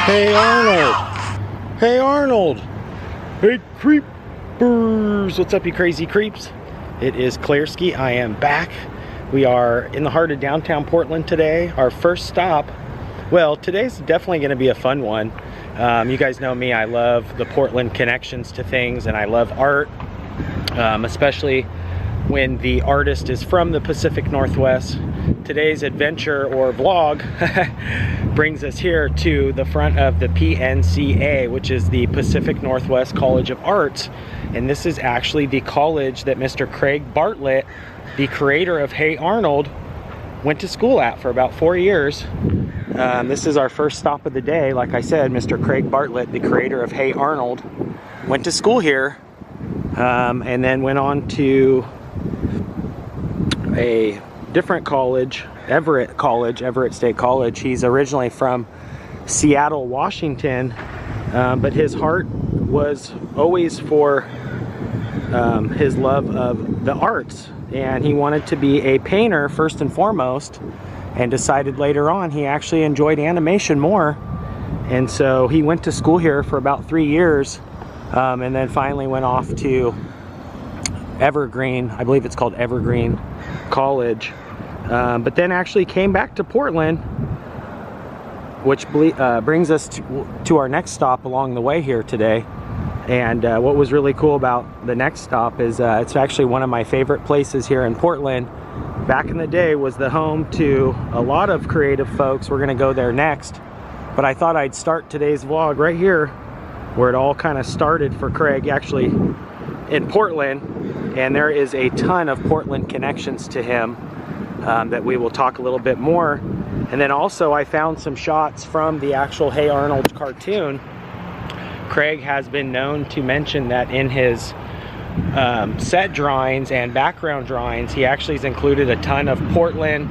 Hey Arnold! Hey Arnold! Hey Kreeepers! What's up, you crazy creeps? It is Clarski. I am back. We are in the heart of downtown Portland today. Our first stop. Well, today's definitely going to be a fun one. You guys know me. I love the Portland connections to things, and I love art, especially when the artist is from the Pacific Northwest. Today's adventure or vlog brings us here to the front of the PNCA, which is the Pacific Northwest College of Arts. And this is actually the college that Mr. Craig Bartlett, the creator of Hey Arnold, went to school at for about 4 years. This is our first stop of the day. Like I said, Mr. Craig Bartlett, the creator of Hey Arnold, went to school here and then went on to a different college, Everett State College. He's originally from Seattle, Washington, but his heart was always for his love of the arts, and he wanted to be a painter first and foremost, and decided later on he actually enjoyed animation more, and so he went to school here for about 3 years, and then finally went off to Evergreen, I believe it's called Evergreen College, but then actually came back to Portland, which brings us to our next stop along the way here today. And what was really cool about the next stop is it's actually one of my favorite places here in Portland. Back in the day was the home to a lot of creative folks. We're gonna go there next, but I thought I'd start today's vlog right here where it all kind of started for Craig, actually in Portland. And there is a ton of Portland connections to him that we will talk a little bit more. And then also I found some shots from the actual Hey Arnold cartoon. Craig has been known to mention that in his set drawings and background drawings, he actually has included a ton of Portland,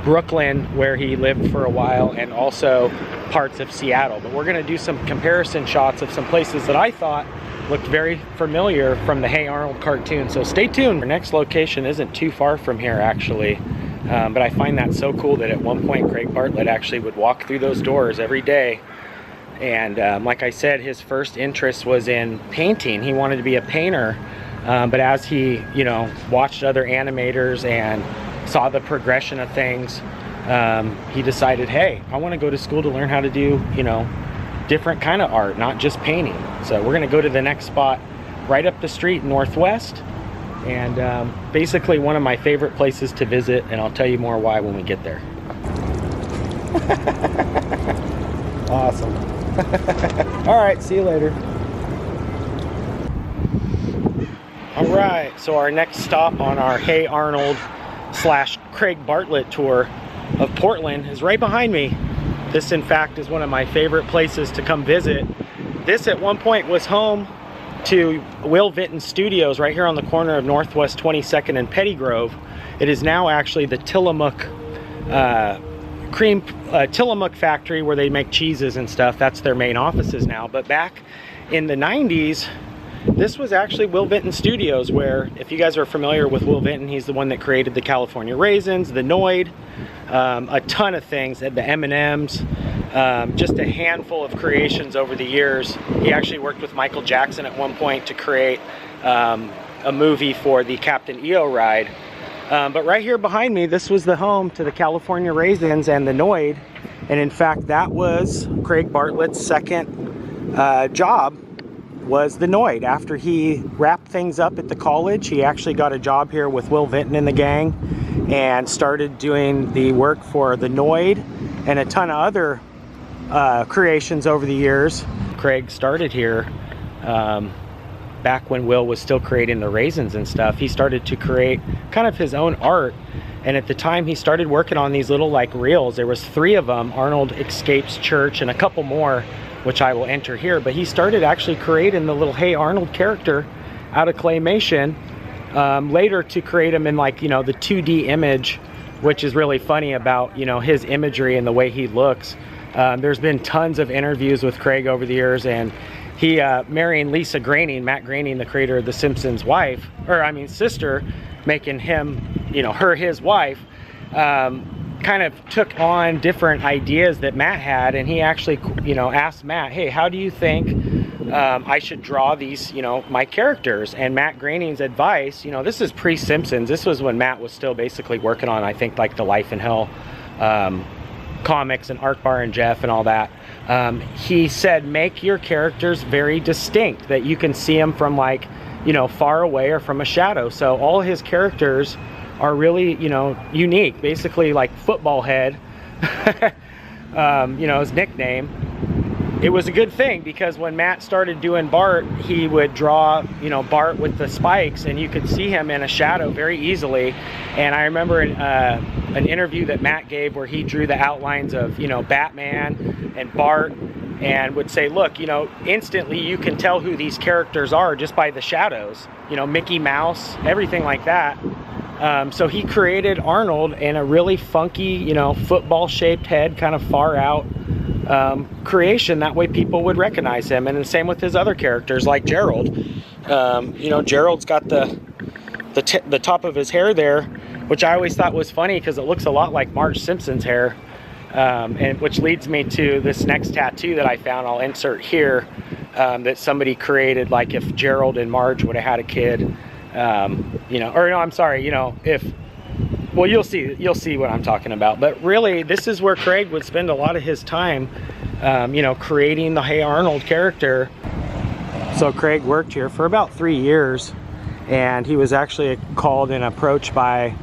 Brooklyn, where he lived for a while, and also parts of Seattle. But we're going to do some comparison shots of some places that I thought looked very familiar from the Hey Arnold cartoon, so stay tuned. Our next location isn't too far from here actually, but I find that so cool that at one point Craig Bartlett actually would walk through those doors every day. And like I said, his first interest was in painting. He wanted to be a painter, but as he, watched other animators and saw the progression of things, he decided, hey, I want to go to school to learn how to do, different kind of art, not just painting. So we're gonna go to the next spot right up the street, Northwest, and basically one of my favorite places to visit, and I'll tell you more why when we get there. Awesome. All right, see you later. All right, so our next stop on our Hey Arnold / Craig Bartlett tour of Portland is right behind me. This, in fact, is one of my favorite places to come visit. This, at one point, was home to Will Vinton Studios right here on the corner of Northwest 22nd and Pettygrove. It is now actually the Tillamook Tillamook factory where they make cheeses and stuff. That's their main offices now. But back in the 90s, this was actually Will Vinton Studios, where, if you guys are familiar with Will Vinton, he's the one that created the California Raisins, the Noid, a ton of things, the M&Ms, just a handful of creations over the years. He actually worked with Michael Jackson at one point to create a movie for the Captain EO ride. But right here behind me, this was the home to the California Raisins and the Noid. And in fact, that was Craig Bartlett's second job, was the Noid. After he wrapped things up at the college, he actually got a job here with Will Vinton and the gang and started doing the work for the Noid and a ton of other creations over the years. Craig started here back when Will was still creating the raisins and stuff. He started to create kind of his own art, and at the time he started working on these little like reels. There was 3 of them, Arnold Escapes Church and a couple more, which I will enter here. But he started actually creating the little Hey Arnold character out of claymation, later to create him in like, the 2D image, which is really funny about, his imagery and the way he looks. There's been tons of interviews with Craig over the years, and he marrying Lisa Groening, Matt Groening, the creator of The Simpsons sister, making him, her his wife. kind of took on different ideas that Matt had, and he actually, you know, asked Matt, hey, how do you think I should draw these, you know, my characters? And Matt Groening's advice, you know, this is pre-Simpsons. This was when Matt was still basically working on, I think, like the Life in Hell comics and Arkbar and Jeff and all that. He said, make your characters very distinct, that you can see them from, like, you know, far away or from a shadow. So all his characters are really, you know, unique. Basically, like Football Head, you know, his nickname. It was a good thing, because when Matt started doing Bart, he would draw, you know, Bart with the spikes, and you could see him in a shadow very easily. And I remember an interview that Matt gave where he drew the outlines of, you know, Batman and Bart, and would say, look, you know, instantly you can tell who these characters are just by the shadows, you know, Mickey Mouse, everything like that. So he created Arnold in a really funky, you know, football-shaped head, kind of far out creation. That way people would recognize him. And the same with his other characters, like Gerald. You know, Gerald's got the top of his hair there, which I always thought was funny because it looks a lot like Marge Simpson's hair. And which leads me to this next tattoo that I found. I'll insert here, that somebody created, like if Gerald and Marge would have had a kid. You know, or no, I'm sorry, you know, if, well, you'll see what I'm talking about. But really, this is where Craig would spend a lot of his time, you know, creating the Hey Arnold character. So Craig worked here for about 3 years, and he was actually called and approached by,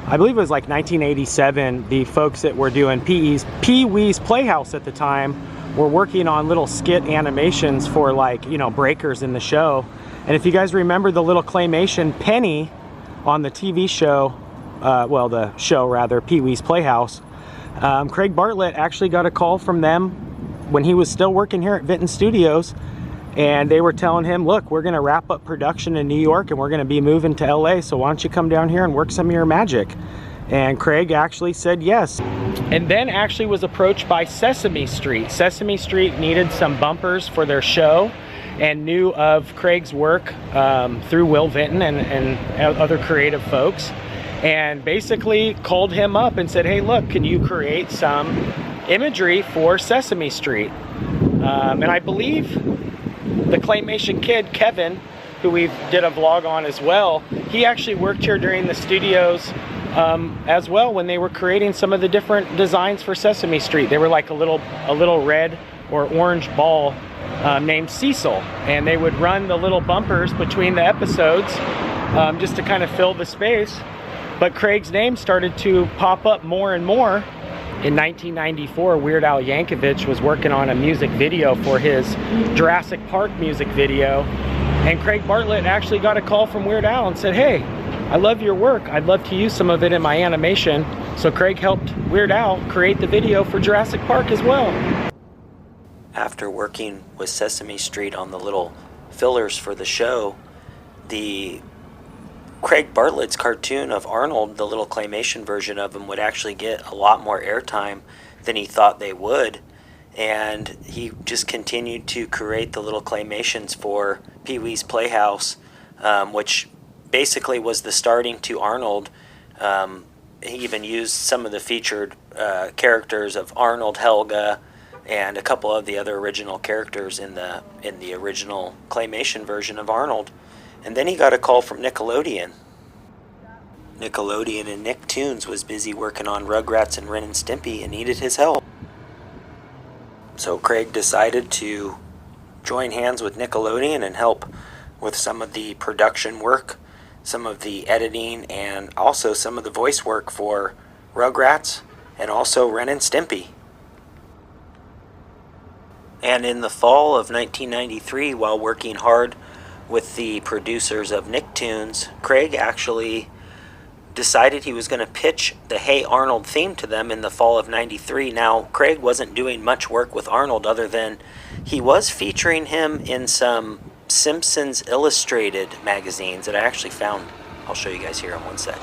I believe it was like 1987, the folks that were doing Pee-wee's Playhouse at the time were working on little skit animations for, like, you know, breakers in the show. And if you guys remember the little claymation Penny on the TV show, well, the show rather, Pee-wee's Playhouse, Craig Bartlett actually got a call from them when he was still working here at Vinton Studios, and they were telling him, look, we're going to wrap up production in New York and we're going to be moving to LA, so why don't you come down here and work some of your magic? And Craig actually said yes. And then actually was approached by Sesame Street. Sesame Street needed some bumpers for their show, and knew of Craig's work through Will Vinton and other creative folks, and basically called him up and said, hey, look, can you create some imagery for Sesame Street? And I believe the claymation kid, Kevin, who we did a vlog on as well, he actually worked here during the studios as well when they were creating some of the different designs for Sesame Street. They were like a little red or orange ball named Cecil, and they would run the little bumpers between the episodes just to kind of fill the space. But Craig's name started to pop up more and more. In 1994, Weird Al Yankovic was working on a music video for his Jurassic Park music video, and Craig Bartlett actually got a call from Weird Al and said, hey, I love your work, I'd love to use some of it in my animation. So Craig helped Weird Al create the video for Jurassic Park as well. After working with Sesame Street on the little fillers for the show, the Craig Bartlett's cartoon of Arnold, the little claymation version of him, would actually get a lot more airtime than he thought they would. And he just continued to create the little claymations for Pee-wee's Playhouse, which basically was the starting to Arnold. He even used some of the featured characters of Arnold, Helga, and a couple of the other original characters in the original claymation version of Arnold. And then he got a call from Nickelodeon. Nickelodeon and Nicktoons was busy working on Rugrats and Ren and Stimpy and needed his help. So Craig decided to join hands with Nickelodeon and help with some of the production work, some of the editing, and also some of the voice work for Rugrats and also Ren and Stimpy. And in the fall of 1993, while working hard with the producers of Nicktoons, Craig actually decided he was going to pitch the Hey Arnold theme to them in the fall of 93. Now, Craig wasn't doing much work with Arnold other than he was featuring him in some Simpsons Illustrated magazines that I actually found. I'll show you guys here in one sec.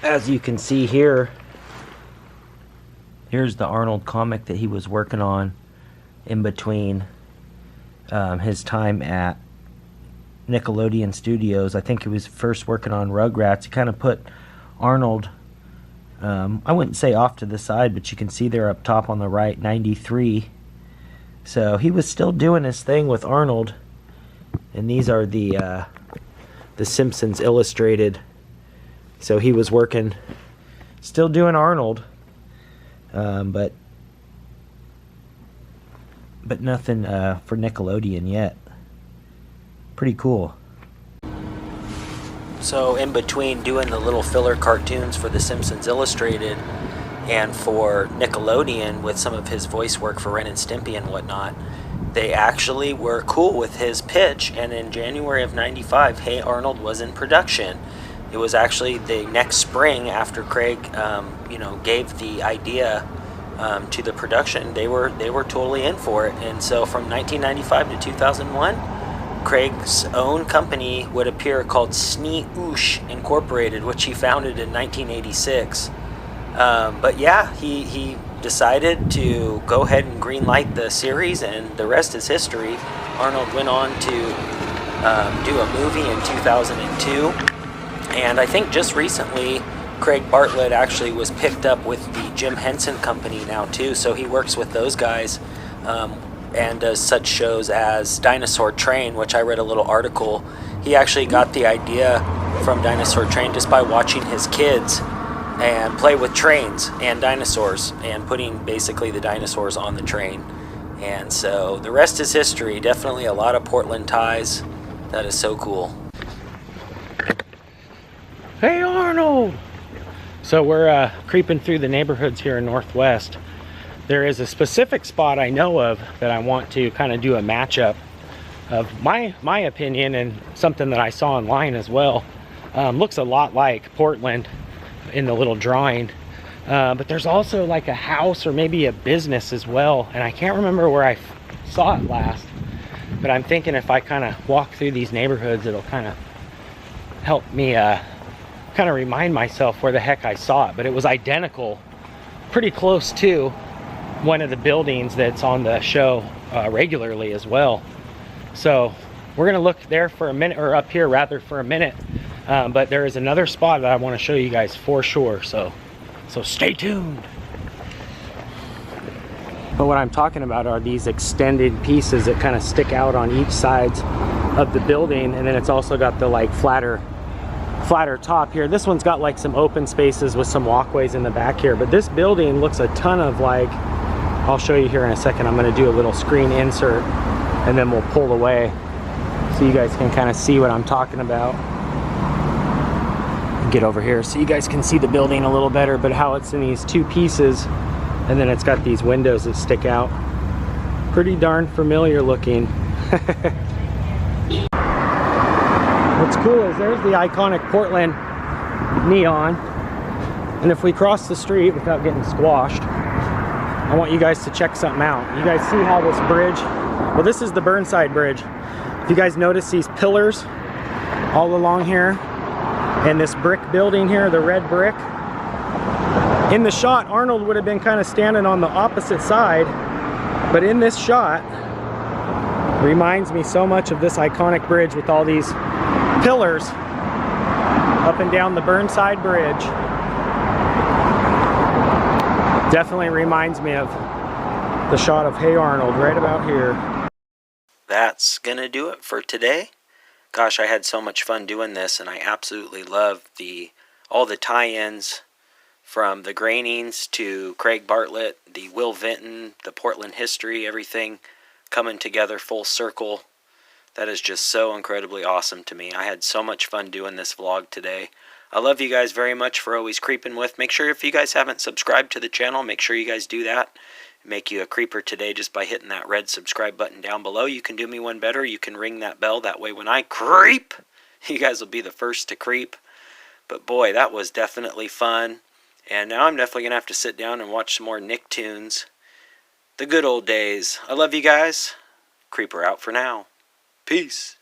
As you can see here, here's the Arnold comic that he was working on in between his time at Nickelodeon Studios. I think he was first working on Rugrats. He kind of put Arnold I wouldn't say off to the side, but you can see there up top on the right, 93. So he was still doing his thing with Arnold. And these are the Simpsons Illustrated. So he was working, still doing Arnold, but nothing for Nickelodeon yet. Pretty cool. So in between doing the little filler cartoons for the Simpsons Illustrated and for Nickelodeon with some of his voice work for Ren and Stimpy and whatnot, they actually were cool with his pitch, and in January of '95, Hey Arnold was in production. It was actually the next spring after Craig, gave the idea to the production. They were totally in for it, and so from 1995 to 2001, Craig's own company would appear called Snee-Oosh Incorporated, which he founded in 1986. But yeah, he decided to go ahead and greenlight the series, and the rest is history. Arnold went on to do a movie in 2002, and I think just recently Craig Bartlett actually was picked up with the Jim Henson Company now too, so he works with those guys and does such shows as Dinosaur Train, which I read a little article. He actually got the idea from Dinosaur Train just by watching his kids and play with trains and dinosaurs and putting basically the dinosaurs on the train. And so the rest is history. Definitely a lot of Portland ties. That is so cool. Hey Arnold! So we're creeping through the neighborhoods here in Northwest. There is a specific spot I know of that I want to kind of do a matchup of my opinion and something that I saw online as well. Looks a lot like Portland in the little drawing, but there's also like a house or maybe a business as well, and I can't remember where I saw it last, but I'm thinking if I kind of walk through these neighborhoods, it'll kind of help me kind of remind myself where the heck I saw it. But it was identical, pretty close to one of the buildings that's on the show regularly as well. So we're gonna look there for a minute, or up here rather, for a minute. But there is another spot that I want to show you guys for sure, so stay tuned. But what I'm talking about are these extended pieces that kind of stick out on each side of the building, and then it's also got the like flatter top here. This one's got like some open spaces with some walkways in the back here, but this building looks a ton of like, I'll show you here in a second. I'm going to do a little screen insert and then we'll pull away so you guys can kind of see what I'm talking about. Get over here so you guys can see the building a little better, but how it's in these two pieces, and then it's got these windows that stick out. Pretty darn familiar looking. What's cool is there's the iconic Portland neon, and if we cross the street without getting squashed, I want you guys to check something out. You guys see how this bridge, well, this is the Burnside Bridge. If you guys notice these pillars all along here, and this brick building here, the red brick. In the shot, Arnold would have been kind of standing on the opposite side, but in this shot, reminds me so much of this iconic bridge with all these pillars up and down the Burnside Bridge. Definitely reminds me of the shot of Hey Arnold right about here. That's gonna do it for today. Gosh, I had so much fun doing this, and I absolutely love all the tie-ins from the Grainings to Craig Bartlett, the Will Vinton, the Portland history, everything coming together full circle. That is just so incredibly awesome to me. I had so much fun doing this vlog today. I love you guys very much for always creeping with. Make sure if you guys haven't subscribed to the channel, make sure you guys do that. Make you a creeper today just by hitting that red subscribe button down below. You can do me one better. You can ring that bell. That way when I creep, you guys will be the first to creep. But boy, that was definitely fun. And now I'm definitely going to have to sit down and watch some more Nicktoons. The good old days. I love you guys. Creeper out for now. Peace.